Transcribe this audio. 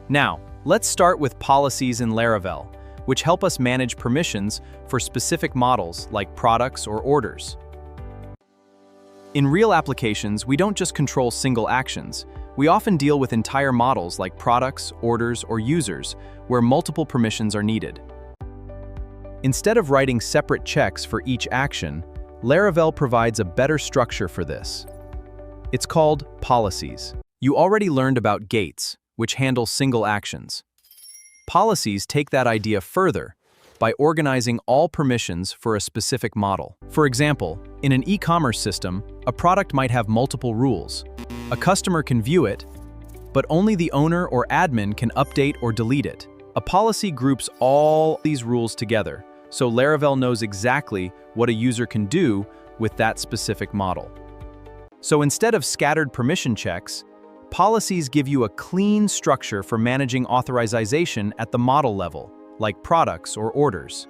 Now, let's start with policies in Laravel, which help us manage permissions for specific models like products or orders. In real applications, we don't just control single actions. We often deal with entire models like products, orders, or users, where multiple permissions are needed. Instead of writing separate checks for each action, Laravel provides a better structure for this. It's called policies. You already learned about gates, which handle single actions. Policies take that idea further by organizing all permissions for a specific model. For example, in an e-commerce system, a product might have multiple rules. A customer can view it, but only the owner or admin can update or delete it. A policy groups all these rules together, so Laravel knows exactly what a user can do with that specific model. So instead of scattered permission checks, policies give you a clean structure for managing authorization at the model level, like products or orders.